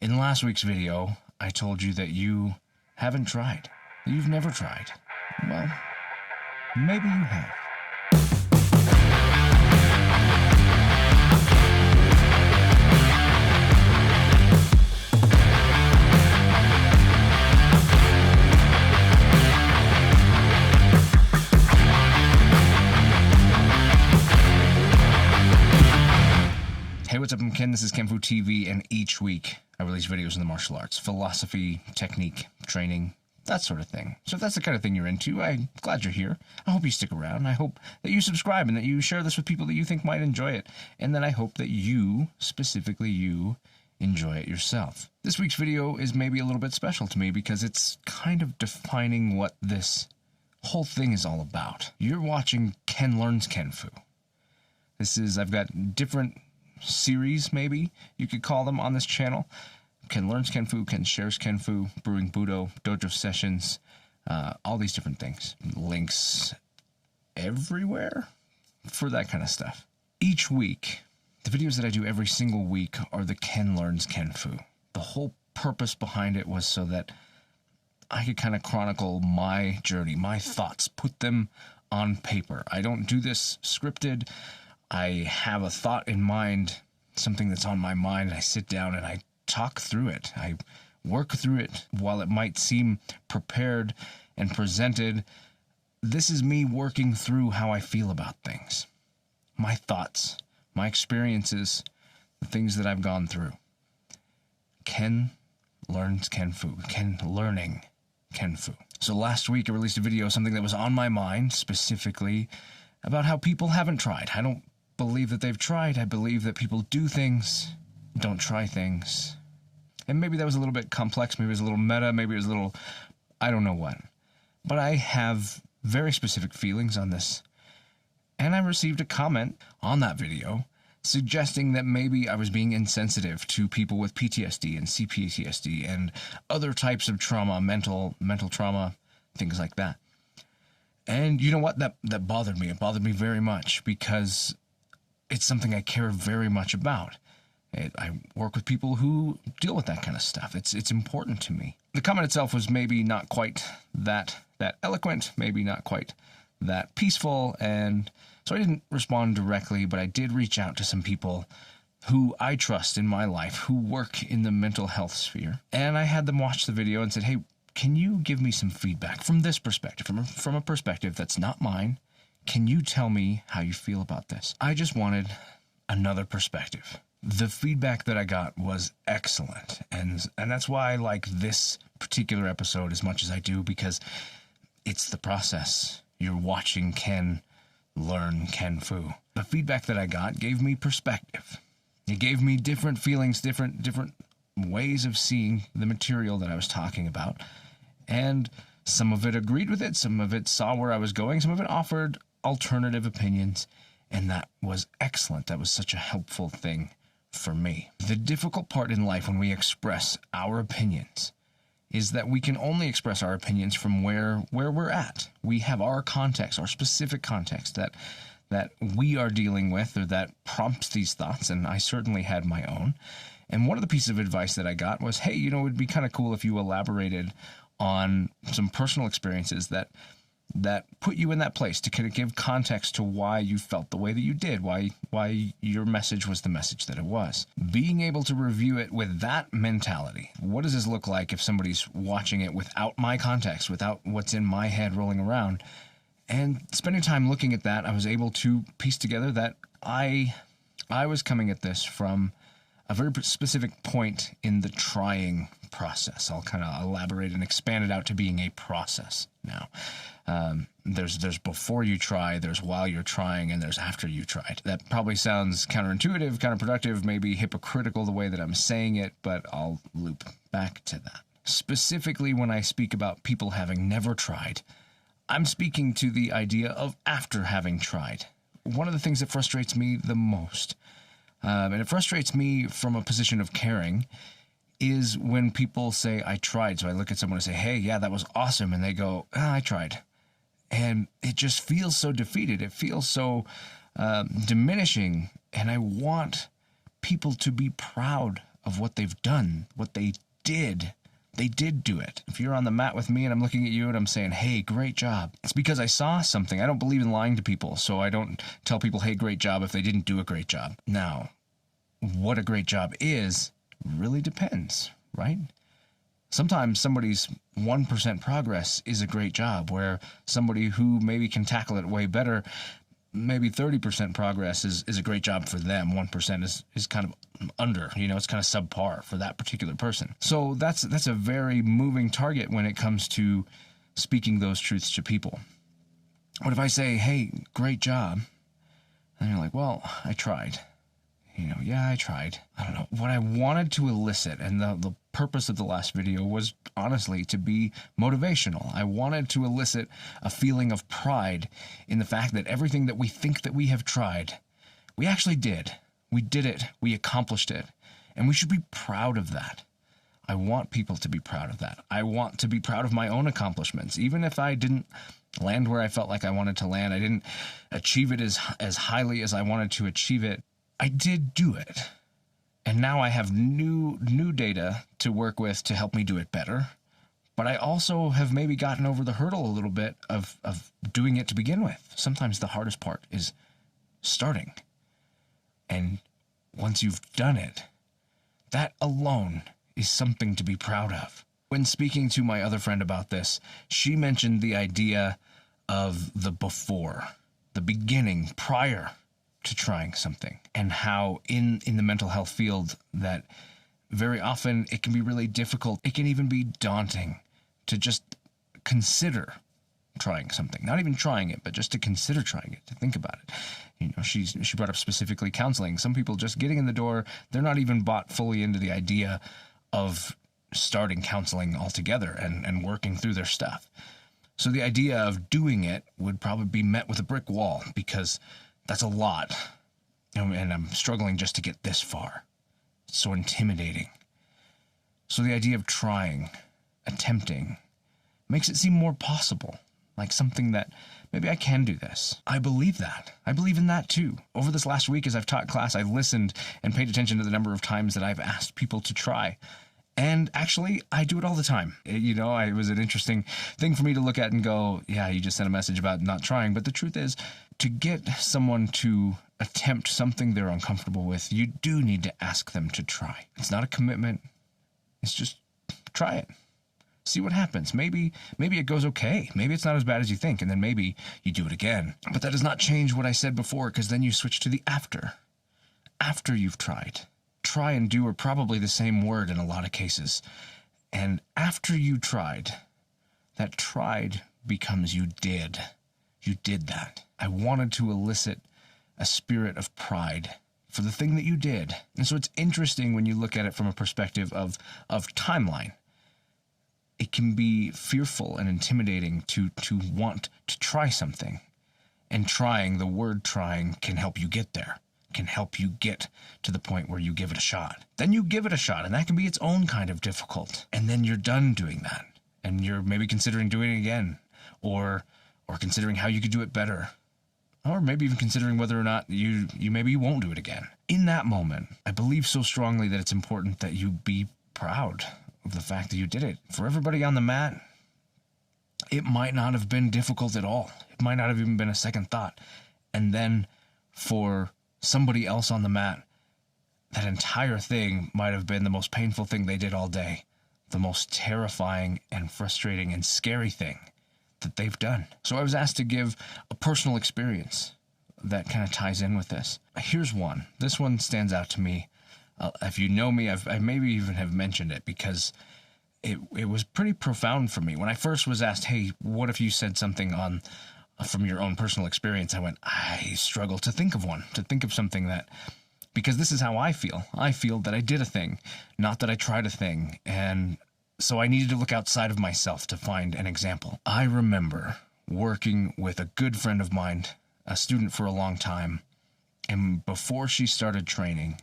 In last week's video, I told you that you haven't tried. That you've never tried. Well, maybe you have. Hey, what's up? I'm Ken. This is kenfuTV, and each week I release videos in the martial arts, philosophy, technique, training, that sort of thing. So if that's the kind of thing you're into, I'm glad you're here. I hope you stick around. I hope that you subscribe and that you share this with people that you think might enjoy it. And then I hope that you, specifically you, enjoy it yourself. This week's video is maybe a little bit special to me because it's kind of defining what this whole thing is all about. You're watching Ken Learns Kenfu. I've got different series, maybe you could call them, on this channel. Ken Learns Kenfu, Ken Shares Kenfu, Brewing Budo, Dojo Sessions, all these different things. Links everywhere for that kind of stuff. Each week, the videos that I do every single week are the Ken Learns Kenfu. The whole purpose behind it was so that I could kind of chronicle my journey, my thoughts, put them on paper. I don't do this scripted. I have a thought in mind, something that's on my mind, and I sit down and I talk through it. I work through it. While it might seem prepared and presented, this is me working through how I feel about things. My thoughts, my experiences, the things that I've gone through. Ken Learns Kenfu. Ken Learning Kenfu. So last week I released a video, something that was on my mind, specifically about how people haven't tried. I don't believe that they've tried. I believe that people do things, don't try things. And maybe that was a little bit complex, maybe it was a little meta, maybe it was a little, I don't know what. But I have very specific feelings on this. And I received a comment on that video suggesting that maybe I was being insensitive to people with PTSD and CPTSD and other types of trauma, mental trauma, things like that. And you know what? That bothered me. It bothered me very much because it's something I care very much about. I work with people who deal with that kind of stuff. It's important to me. The comment itself was maybe not quite that eloquent, maybe not quite that peaceful, and so I didn't respond directly, but I did reach out to some people who I trust in my life, who work in the mental health sphere, and I had them watch the video and said, hey, can you give me some feedback from this perspective, from a perspective that's not mine? Can you tell me how you feel about this? I just wanted another perspective. The feedback that I got was excellent, and that's why I like this particular episode as much as I do, because it's the process. You're watching Ken Learn Kenfu. The feedback that I got gave me perspective. It gave me different feelings, different ways of seeing the material that I was talking about, and some of it agreed with it, some of it saw where I was going, some of it offered alternative opinions, and that was excellent. That was such a helpful thing for me. The difficult part in life when we express our opinions is that we can only express our opinions from where we're at. We have our context, our specific context that we are dealing with, or that prompts these thoughts, and I certainly had my own. And one of the pieces of advice that I got was, hey, it would be kind of cool if you elaborated on some personal experiences that put you in that place, to kind of give context to why you felt the way that you did, why your message was the message that it was. Being able to review it with that mentality. What does this look like if somebody's watching it without my context, without what's in my head rolling around? And spending time looking at that, I was able to piece together that I was coming at this from a very specific point in the trying process. I'll kind of elaborate and expand it out to being a process now. There's before you try, there's while you're trying, and there's after you tried. That probably sounds counterintuitive, counterproductive, maybe hypocritical the way that I'm saying it, but I'll loop back to that. Specifically, when I speak about people having never tried, I'm speaking to the idea of after having tried. One of the things that frustrates me the most, and it frustrates me from a position of caring, is when people say, I tried. So I look at someone and say, hey, yeah, that was awesome. And they go, I tried. And it just feels so defeated. It feels so diminishing. And I want people to be proud of what they've done, what they did. They did do it. If you're on the mat with me and I'm looking at you and I'm saying, hey, great job, it's because I saw something. I don't believe in lying to people, so I don't tell people, hey, great job, if they didn't do a great job. Now, what a great job is really depends, right? Sometimes somebody's 1% progress is a great job, where somebody who maybe can tackle it way better, maybe 30% progress is a great job for them. 1% is kind of under, it's kind of subpar for that particular person. So that's a very moving target when it comes to speaking those truths to people. What if I say, hey, great job? And you're like, well, I tried. Yeah, I tried. I don't know. What I wanted to elicit, and the purpose of the last video was honestly to be motivational. I wanted to elicit a feeling of pride in the fact that everything that we think that we have tried, we actually did. We did it. We accomplished it. And we should be proud of that. I want people to be proud of that. I want to be proud of my own accomplishments. Even if I didn't land where I felt like I wanted to land, I didn't achieve it as highly as I wanted to achieve it, I did do it. And now I have new data to work with to help me do it better. But I also have maybe gotten over the hurdle a little bit of doing it to begin with. Sometimes the hardest part is starting. And once you've done it, that alone is something to be proud of. When speaking to my other friend about this, she mentioned the idea of the before, the beginning, prior to trying something, and how in the mental health field that very often it can be really difficult. It can even be daunting to just consider trying something, not even trying it, but just to consider trying it, to think about it. She brought up specifically counseling. Some people just getting in the door, they're not even bought fully into the idea of starting counseling altogether and working through their stuff. So the idea of doing it would probably be met with a brick wall, because that's a lot, and I'm struggling just to get this far. It's so intimidating. So the idea of trying, attempting, makes it seem more possible, like something that maybe I can do this. I believe that. I believe in that too. Over this last week, as I've taught class, I've listened and paid attention to the number of times that I've asked people to try. And actually, I do it all the time. It was an interesting thing for me to look at and go, yeah, you just sent a message about not trying. But the truth is, to get someone to attempt something they're uncomfortable with, you do need to ask them to try. It's not a commitment. It's just try it. See what happens. Maybe it goes okay. Maybe it's not as bad as you think, and then maybe you do it again. But that does not change what I said before, because then you switch to the after. After you've tried. Try and do are probably the same word in a lot of cases. And after you tried, that tried becomes you did. You did that. I wanted to elicit a spirit of pride for the thing that you did. And so it's interesting when you look at it from a perspective of timeline. It can be fearful and intimidating to want to try something. And trying, the word trying, can help you get there. Can help you get to the point where you give it a shot. Then you give it a shot, and that can be its own kind of difficult. And then you're done doing that. And you're maybe considering doing it again. Or considering how you could do it better. Or maybe even considering whether or not you maybe won't do it again. In that moment, I believe so strongly that it's important that you be proud of the fact that you did it. For everybody on the mat, it might not have been difficult at all. It might not have even been a second thought. And then for somebody else on the mat, that entire thing might have been the most painful thing they did all day. The most terrifying and frustrating and scary thing that they've done. So I was asked to give a personal experience that kind of ties in with this. Here's one. This one stands out to me. If you know me, I maybe even have mentioned it, because it was pretty profound for me. When I first was asked, hey, what if you said something from your own personal experience, I struggle to think of one, to think of something that, because this is how I feel. I feel that I did a thing, not that I tried a thing. And so I needed to look outside of myself to find an example. I remember working with a good friend of mine, a student for a long time. And before she started training,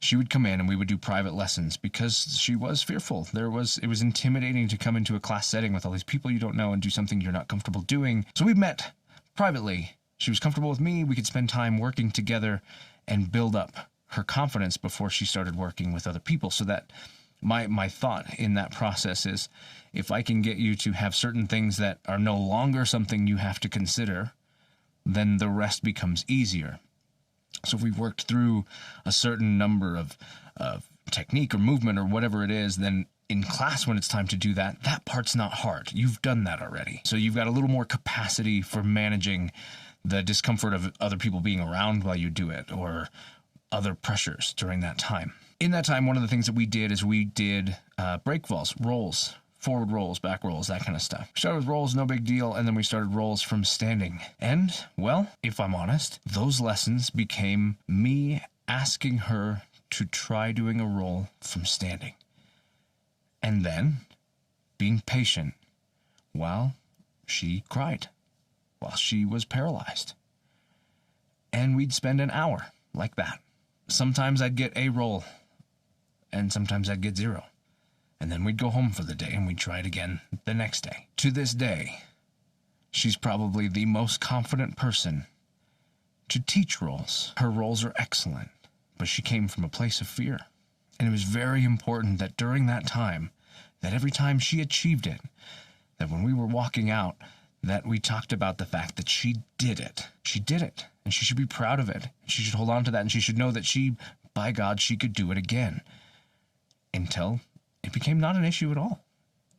she would come in and we would do private lessons because she was fearful. It was intimidating to come into a class setting with all these people you don't know and do something you're not comfortable doing. So we met privately. She was comfortable with me. We could spend time working together and build up her confidence before she started working with other people. So that my thought in that process is, if I can get you to have certain things that are no longer something you have to consider, then the rest becomes easier. So if we've worked through a certain number of technique or movement or whatever it is, then in class when it's time to do that, that part's not hard. You've done that already. So you've got a little more capacity for managing the discomfort of other people being around while you do it, or other pressures during that time. In that time, one of the things that we did is we did break falls, rolls, forward rolls, back rolls, that kind of stuff. We started with rolls, no big deal, and then we started rolls from standing. And, well, if I'm honest, those lessons became me asking her to try doing a roll from standing. And then being patient while she cried, while she was paralyzed. And we'd spend an hour like that. Sometimes I'd get a roll, and sometimes I'd get 0. And then we'd go home for the day, and we'd try it again the next day. To this day, she's probably the most confident person to teach rolls. Her rolls are excellent, but she came from a place of fear. And it was very important that during that time, that every time she achieved it, that when we were walking out, that we talked about the fact that she did it. She did it, and she should be proud of it. She should hold on to that, and she should know that by God, she could do it again. Until it became not an issue at all.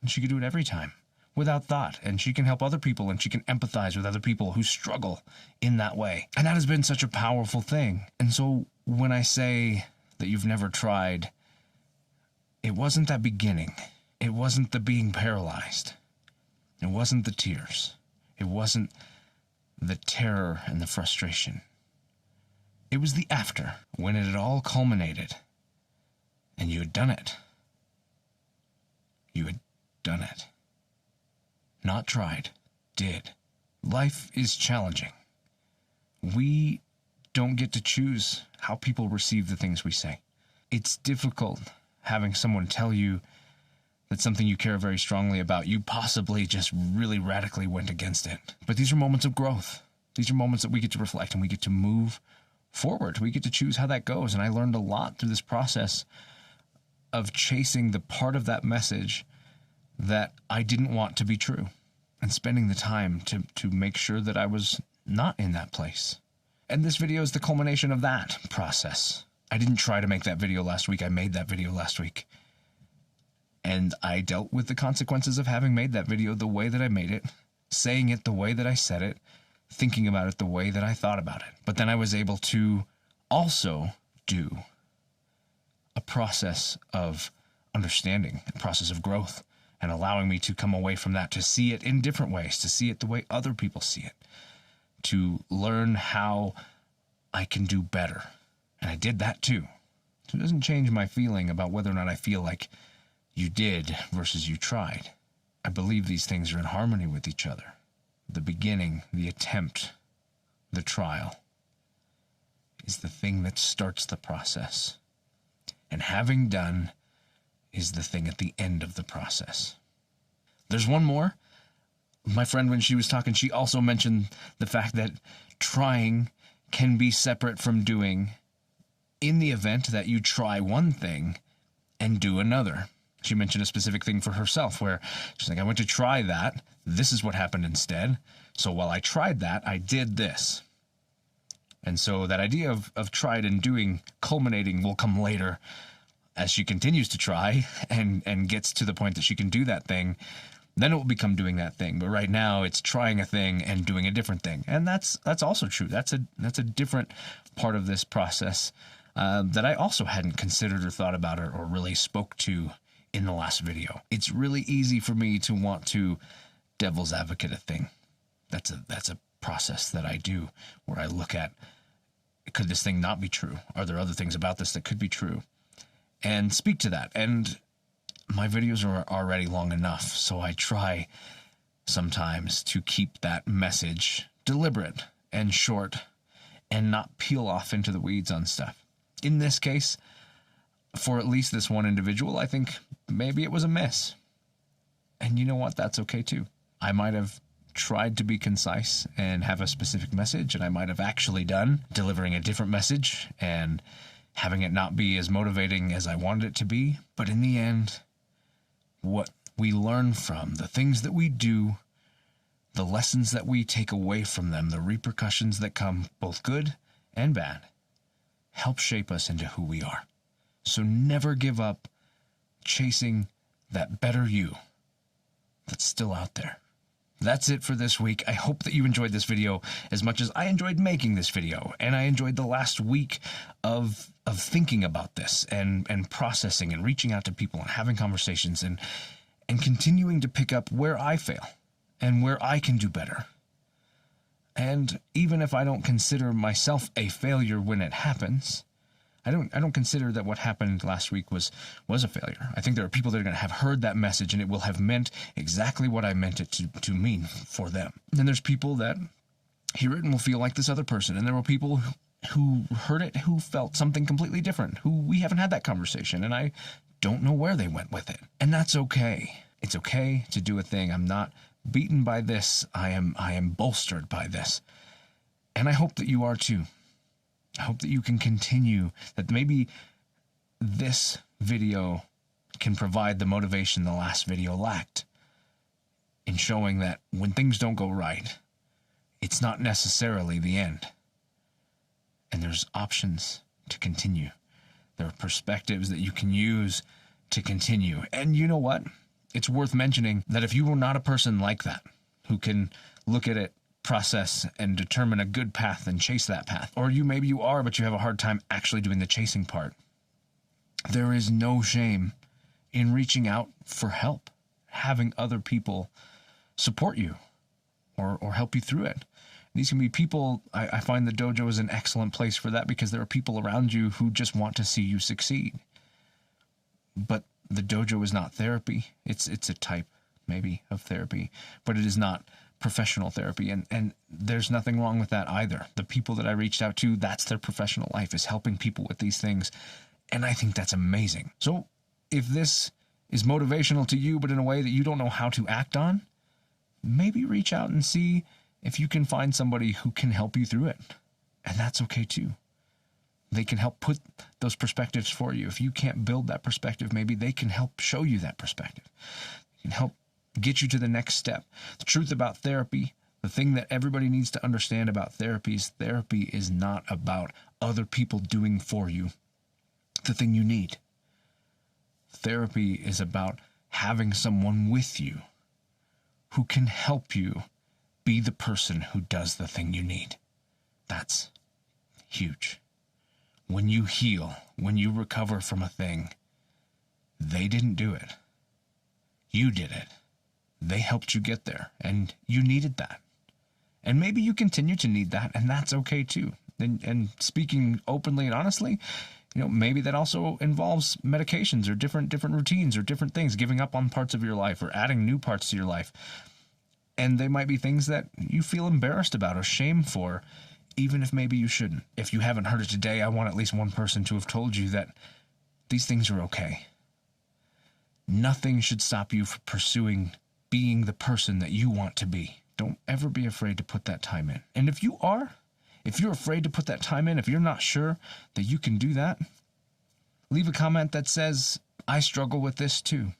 And she could do it every time, without thought. And she can help other people, and she can empathize with other people who struggle in that way. And that has been such a powerful thing. And so when I say that you've never tried, it wasn't that beginning. It wasn't the being paralyzed. It wasn't the tears. It wasn't the terror and the frustration. It was the after, when it had all culminated, and you had done it. You had done it. Not tried, did. Life is challenging. We don't get to choose how people receive the things we say. It's difficult having someone tell you that something you care very strongly about, you possibly just really radically went against it. But these are moments of growth. These are moments that we get to reflect, and we get to move forward. We get to choose how that goes. And I learned a lot through this process of chasing the part of that message that I didn't want to be true, and spending the time to make sure that I was not in that place. And this video is the culmination of that process. I didn't try to make that video last week. I made that video last week. And I dealt with the consequences of having made that video the way that I made it, saying it the way that I said it, thinking about it the way that I thought about it. But then I was able to also do a process of understanding, a process of growth, and allowing me to come away from that to see it in different ways, to see it the way other people see it, to learn how I can do better. And I did that too. So it doesn't change my feeling about whether or not I feel like you did versus you tried. I believe these things are in harmony with each other. The beginning, the attempt, the trial is the thing that starts the process. And having done is the thing at the end of the process. There's one more. My friend, when she was talking, she also mentioned the fact that trying can be separate from doing, in the event that you try one thing and do another. She mentioned a specific thing for herself where she's like, I went to try that. This is what happened instead. So while I tried that, I did this. And so that idea of tried and doing culminating will come later as she continues to try and gets to the point that she can do that thing. Then it will become doing that thing. But right now it's trying a thing and doing a different thing. And that's also true. That's a different part of this process that I also hadn't considered or thought about or really spoke to in the last video. It's really easy for me to want to devil's advocate a thing. That's a process that I do where I look at, could this thing not be true? Are there other things about this that could be true? And speak to that. And my videos are already long enough, so I try sometimes to keep that message deliberate and short and not peel off into the weeds on stuff. In this case, for at least this one individual, I think maybe it was a miss. And you know what? That's okay too. I might have tried to be concise and have a specific message, and I might have actually done delivering a different message, and having it not be as motivating as I wanted it to be. But in the end, what we learn from, the things that we do, the lessons that we take away from them, the repercussions that come, both good and bad, help shape us into who we are. So never give up chasing that better you that's still out there. That's it for this week. I hope that you enjoyed this video as much as I enjoyed making this video, and I enjoyed the last week of thinking about this and processing and reaching out to people and having conversations and continuing to pick up where I fail and where I can do better. And even if I don't consider myself a failure when it happens, I don't consider that what happened last week was a failure. I think there are people that are going to have heard that message and it will have meant exactly what I meant it to mean for them. And there's people that hear it and will feel like this other person. And there were people who heard it who felt something completely different, who we haven't had that conversation. And I don't know where they went with it. And that's okay. It's okay to do a thing. I'm not beaten by this. I am bolstered by this. And I hope that you are too. I hope that you can continue, that maybe this video can provide the motivation the last video lacked in showing that when things don't go right, it's not necessarily the end. And there's options to continue. There are perspectives that you can use to continue. And you know what? It's worth mentioning that if you were not a person like that, who can look at it, process, and determine a good path and chase that path, or maybe you are, but you have a hard time actually doing the chasing part, there is no shame in reaching out for help, having other people support you or help you through it. These can be people. I find the dojo is an excellent place for that because there are people around you who just want to see you succeed. But the dojo is not therapy. It's a type maybe of therapy, but it is not professional therapy, and there's nothing wrong with that either. The people that I reached out to, that's their professional life, is helping people with these things, and I think that's amazing. So if this is motivational to you but in a way that you don't know how to act on, maybe reach out and see if you can find somebody who can help you through it, and that's okay too. They can help put those perspectives for you. If you can't build that perspective, maybe they can help show you that perspective. They can help get you to the next step. The truth about therapy, the thing that everybody needs to understand about therapy is not about other people doing for you the thing you need. Therapy is about having someone with you who can help you be the person who does the thing you need. That's huge. When you heal, when you recover from a thing, they didn't do it. You did it. They helped you get there, and you needed that. And maybe you continue to need that, and that's okay too. And speaking openly and honestly, maybe that also involves medications or different routines or different things, giving up on parts of your life or adding new parts to your life. And they might be things that you feel embarrassed about or shame for, even if maybe you shouldn't. If you haven't heard it today, I want at least one person to have told you that these things are okay. Nothing should stop you from pursuing being the person that you want to be. Don't ever be afraid to put that time in. And if you're afraid to put that time in, if you're not sure that you can do that, leave a comment that says, I struggle with this too.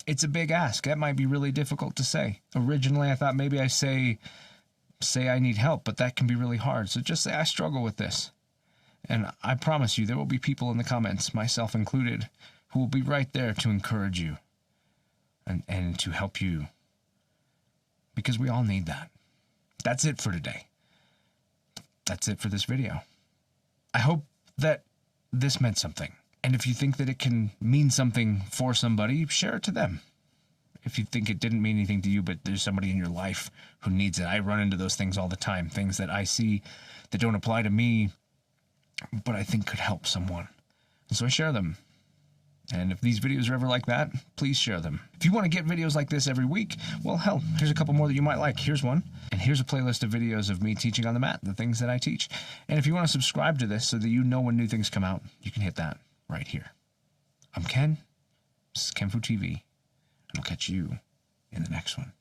It's a big ask. That might be really difficult to say. Originally, I thought maybe I say I need help, but that can be really hard. So just say, I struggle with this. And I promise you, there will be people in the comments, myself included, who will be right there to encourage you. And to help you, because we all need that. That's it for today. That's it for this video. I hope that this meant something. And if you think that it can mean something for somebody, share it to them. If you think it didn't mean anything to you, but there's somebody in your life who needs it. I run into those things all the time, things that I see that don't apply to me, but I think could help someone. And so I share them. And if these videos are ever like that, please share them. If you want to get videos like this every week, well, hell, here's a couple more that you might like. Here's one. And here's a playlist of videos of me teaching on the mat, the things that I teach. And if you want to subscribe to this so that you know when new things come out, you can hit that right here. I'm Ken. This is kenfuTV. And I'll catch you in the next one.